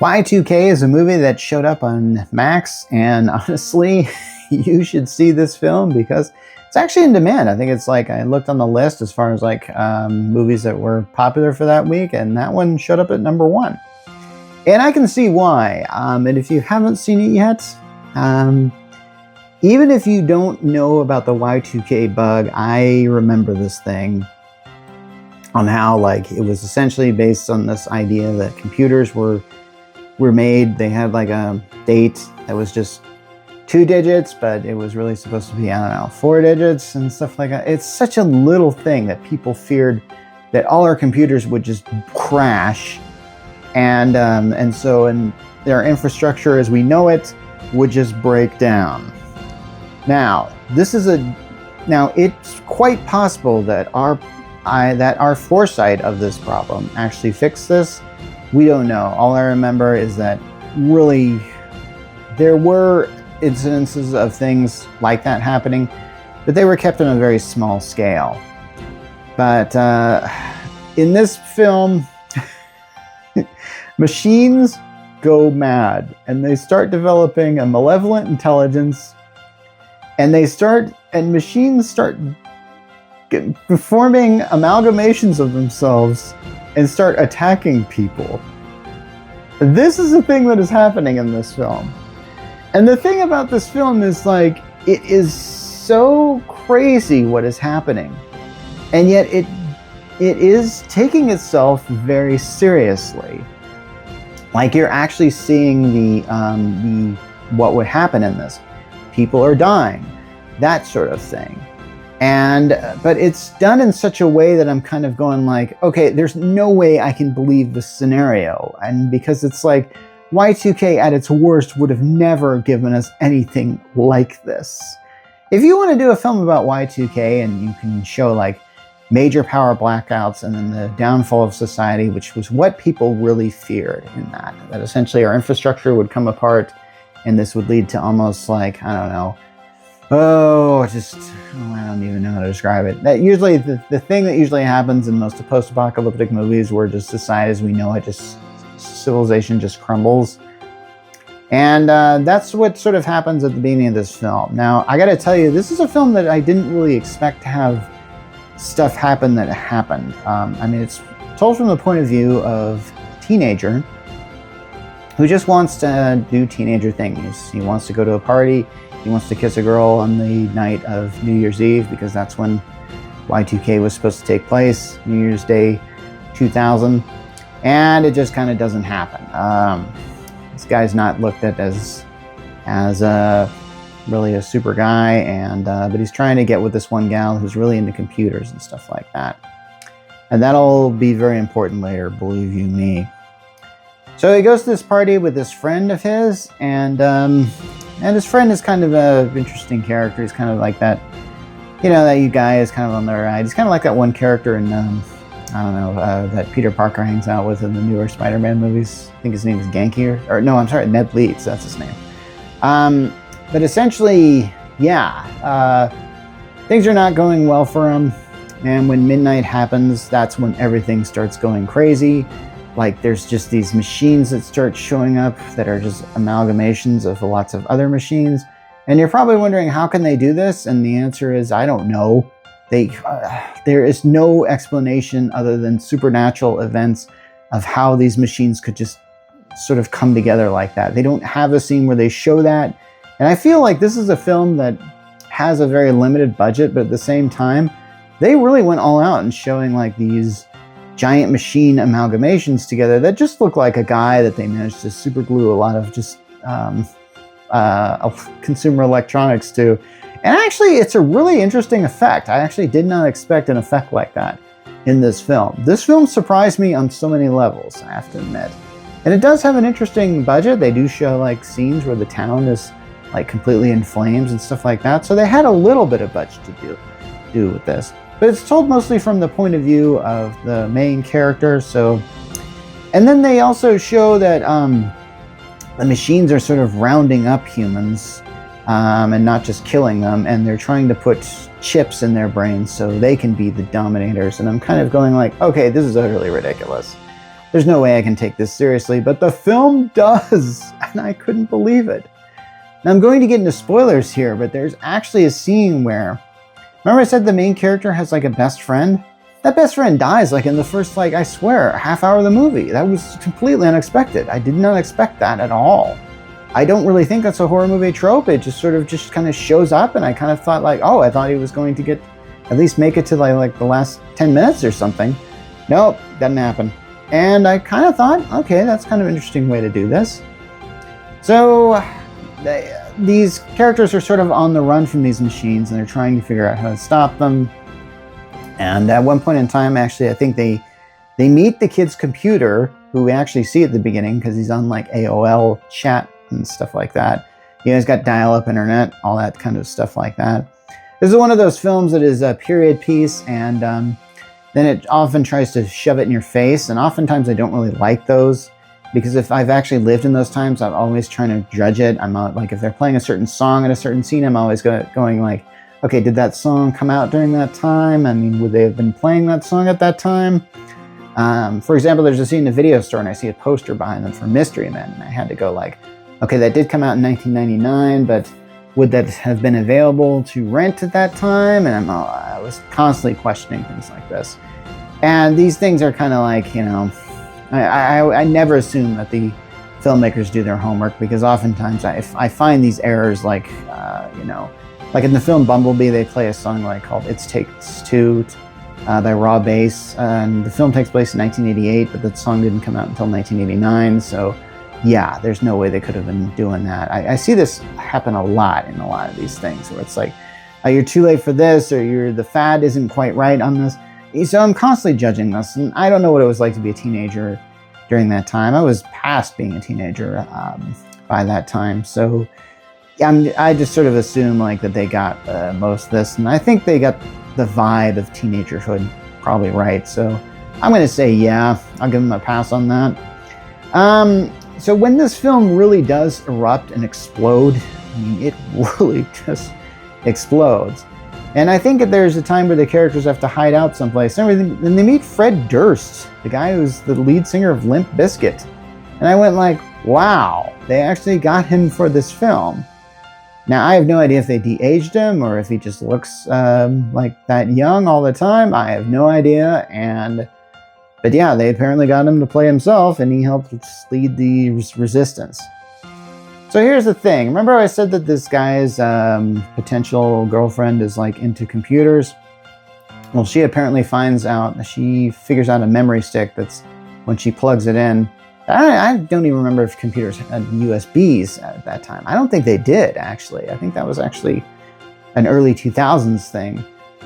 Y2K is a movie that showed up on Max, and honestly, you should see this film because it's actually in demand. I think it's like, I looked on the list as far as like movies that were popular for that week, and that one showed up at #1. And I can see why. And if you haven't seen it yet, even if you don't know about the Y2K bug, I remember this thing on how like it was essentially based on this idea that computers were made. They had like a date that was just 2 digits, but it was really supposed to be, I don't know, 4 digits and stuff like that. It's such a little thing that people feared that all our computers would just crash, and so their infrastructure as we know it would just break down. Now, it's quite possible that our foresight of this problem actually fixed this. We don't know. All I remember is that really there were incidences of things like that happening, but they were kept on a very small scale. But in this film, machines go mad and they start developing a malevolent intelligence, and machines start forming amalgamations of themselves and start attacking people. This is the thing that is happening in this film. And the thing about this film is like, it is so crazy what is happening. And yet it is taking itself very seriously. Like, you're actually seeing the what would happen in this. People are dying, that sort of thing. But it's done in such a way that I'm kind of going like, okay, there's no way I can believe this scenario. And because it's like, Y2K at its worst would have never given us anything like this. If you want to do a film about Y2K and you can show like major power blackouts and then the downfall of society, which was what people really feared in that essentially our infrastructure would come apart and this would lead to almost like, I don't know, I don't even know how to describe it. That usually, the thing that usually happens in most post-apocalyptic movies where just society as we know it, civilization just crumbles. And that's what sort of happens at the beginning of this film. Now, I gotta tell you, this is a film that I didn't really expect to have stuff happen that happened. I mean, it's told from the point of view of a teenager who just wants to do teenager things. He wants to go to a party. He wants to kiss a girl on the night of New Year's Eve because that's when Y2K was supposed to take place, New Year's Day 2000, and it just kind of doesn't happen. This guy's not looked at as really a super guy, but he's trying to get with this one gal who's really into computers and stuff like that. And that'll be very important later, believe you me. So he goes to this party with this friend of his, and his friend is kind of an interesting character. He's kind of like that, that guy is kind of on the ride. He's kind of like that one character in, that Peter Parker hangs out with in the newer Spider-Man movies. I think his name is Genki, Ned Leeds, that's his name. But essentially, things are not going well for him. And when midnight happens, that's when everything starts going crazy. Like, there's just these machines that start showing up that are just amalgamations of lots of other machines. And you're probably wondering, how can they do this? And the answer is, I don't know. There is no explanation other than supernatural events of how these machines could just sort of come together like that. They don't have a scene where they show that. And I feel like this is a film that has a very limited budget, but at the same time, they really went all out in showing like these giant machine amalgamations together that just look like a guy that they managed to super glue a lot of just consumer electronics to. And actually, it's a really interesting effect. I actually did not expect an effect like that in this film. This film surprised me on so many levels, I have to admit. And it does have an interesting budget. They do show like scenes where the town is like completely in flames and stuff like that. So they had a little bit of budget to do with this. But it's told mostly from the point of view of the main character. And then they also show that the machines are sort of rounding up humans and not just killing them. And they're trying to put chips in their brains so they can be the dominators. And I'm kind of going like, okay, this is utterly ridiculous. there's no way I can take this seriously, but the film does, and I couldn't believe it. Now I'm going to get into spoilers here, but there's actually a scene where, remember I said the main character has like a best friend? That best friend dies like in the first, like, I swear, half hour of the movie. That was completely unexpected. I did not expect that at all. I don't really think that's a horror movie trope. It just sort of just kind of shows up, and I kind of thought like, oh, I thought he was going to get, at least make it to like the last 10 minutes or something. Nope, doesn't happen. And I kind of thought, okay, that's kind of an interesting way to do this. So these characters are sort of on the run from these machines, and they're trying to figure out how to stop them. And at one point in time, actually, I think they meet the kid's computer, who we actually see at the beginning because he's on like AOL chat and stuff like that. You know, he's got dial-up internet, all that kind of stuff like that. This is one of those films that is a period piece, and then it often tries to shove it in your face. And oftentimes I don't really like those, because if I've actually lived in those times, I'm always trying to judge it. I'm like, if they're playing a certain song at a certain scene, I'm always going like, okay, did that song come out during that time? I mean, would they have been playing that song at that time? For example, there's a scene in a video store, and I see a poster behind them for Mystery Men, and I had to go like, okay, that did come out in 1999, but would that have been available to rent at that time? And I was constantly questioning things like this. And these things are kind of like, you know, I never assume that the filmmakers do their homework, because oftentimes I find these errors, like, you know, like in the film Bumblebee, they play a song like called It Takes Two by Raw Bass. And the film takes place in 1988, but the song didn't come out until 1989. So yeah, there's no way they could have been doing that. I see this happen a lot in a lot of these things, where it's like, you're too late for this, or the fad isn't quite right on this. So I'm constantly judging this, and I don't know what it was like to be a teenager during that time. I was past being a teenager by that time. So I just sort of assume like that they got most of this, and I think they got the vibe of teenagerhood probably right. So I'm going to say, yeah, I'll give them a pass on that. So when this film really does erupt and explode, I mean, it really just explodes. And I think that there's a time where the characters have to hide out someplace and everything. Then they meet Fred Durst, the guy who's the lead singer of Limp Bizkit. And I went like, wow, they actually got him for this film. Now, I have no idea if they de-aged him or if he just looks like that young all the time. I have no idea. But yeah, they apparently got him to play himself, and he helped lead the resistance. So here's the thing. Remember I said that this guy's potential girlfriend is like into computers? Well, she apparently she figures out a memory stick that's, when she plugs it in, I don't even remember if computers had USBs at that time. I don't think they did, actually. I think that was actually an early 2000s thing.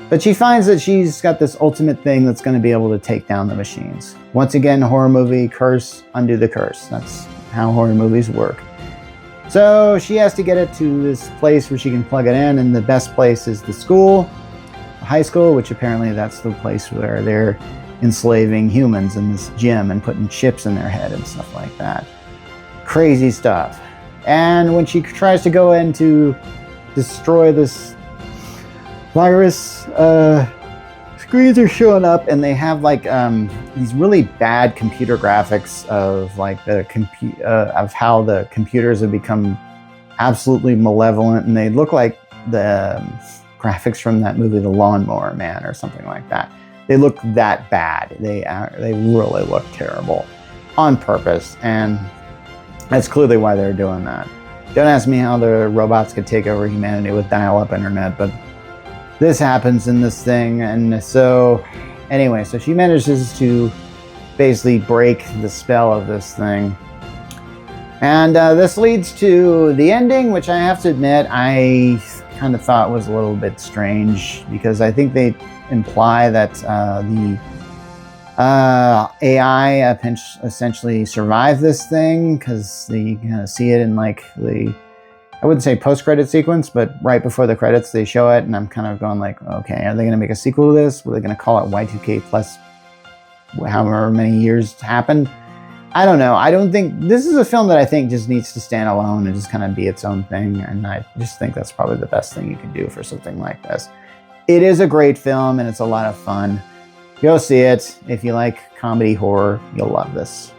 But she finds that she's got this ultimate thing that's going to be able to take down the machines. Once again, horror movie, curse, undo the curse. That's how horror movies work. So she has to get it to this place where she can plug it in, and the best place is the school, the high school, which apparently that's the place where they're enslaving humans in this gym and putting chips in their head and stuff like that. Crazy stuff. And when she tries to go in to destroy this virus, screens are showing up, and they have like these really bad computer graphics of like of how the computers have become absolutely malevolent, and they look like the graphics from that movie The Lawnmower Man or something like that. They look that bad. They really look terrible on purpose, and that's clearly why they're doing that. Don't ask me how the robots could take over humanity with dial-up internet, but this happens in this thing. And so anyway, so she manages to basically break the spell of this thing. And this leads to the ending, which I have to admit I kind of thought was a little bit strange, because I think they imply that the AI essentially survived this thing, because you kind of see it in like I wouldn't say post-credit sequence, but right before the credits they show it, and I'm kind of going like, okay, are they going to make a sequel to this? Were they going to call it Y2K plus however many years happened? I don't know. I don't think this is a film that I think just needs to stand alone and just kind of be its own thing, and I just think that's probably the best thing you can do for something like this. It is a great film, and it's a lot of fun. Go see it. If you like comedy horror, you'll love this.